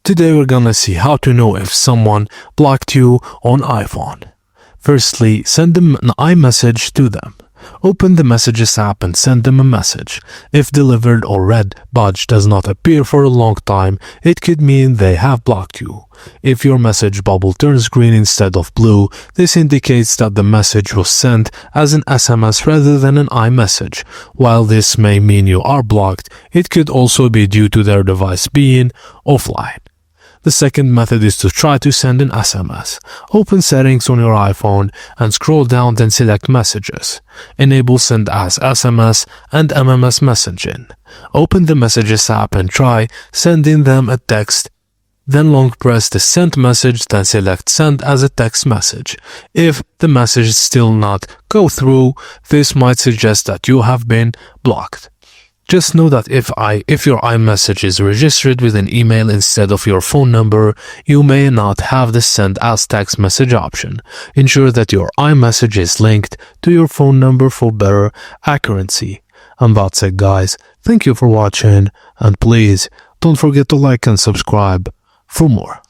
Today we're gonna see how to know if someone blocked you on iPhone. Firstly, send them an iMessage to them. Open the Messages app and send them a message. If delivered or read badge does not appear for a long time, it could mean they have blocked you. If your message bubble turns green instead of blue, this indicates that the message was sent as an SMS rather than an iMessage. While this may mean you are blocked, it could also be due to their device being offline. The second method is to try to send an SMS. Open Settings on your iPhone and scroll down, then select Messages. Enable Send as SMS and MMS messaging. Open the Messages app and try sending them a text. Then long press the sent message, then select Send as a text message. If the message still not go through, this might suggest that you have been blocked. Just know that if your iMessage is registered with an email instead of your phone number, you may not have the send as text message option. Ensure that your iMessage is linked to your phone number for better accuracy. And that's it, guys. Thank you for watching, and please don't forget to like and subscribe for more.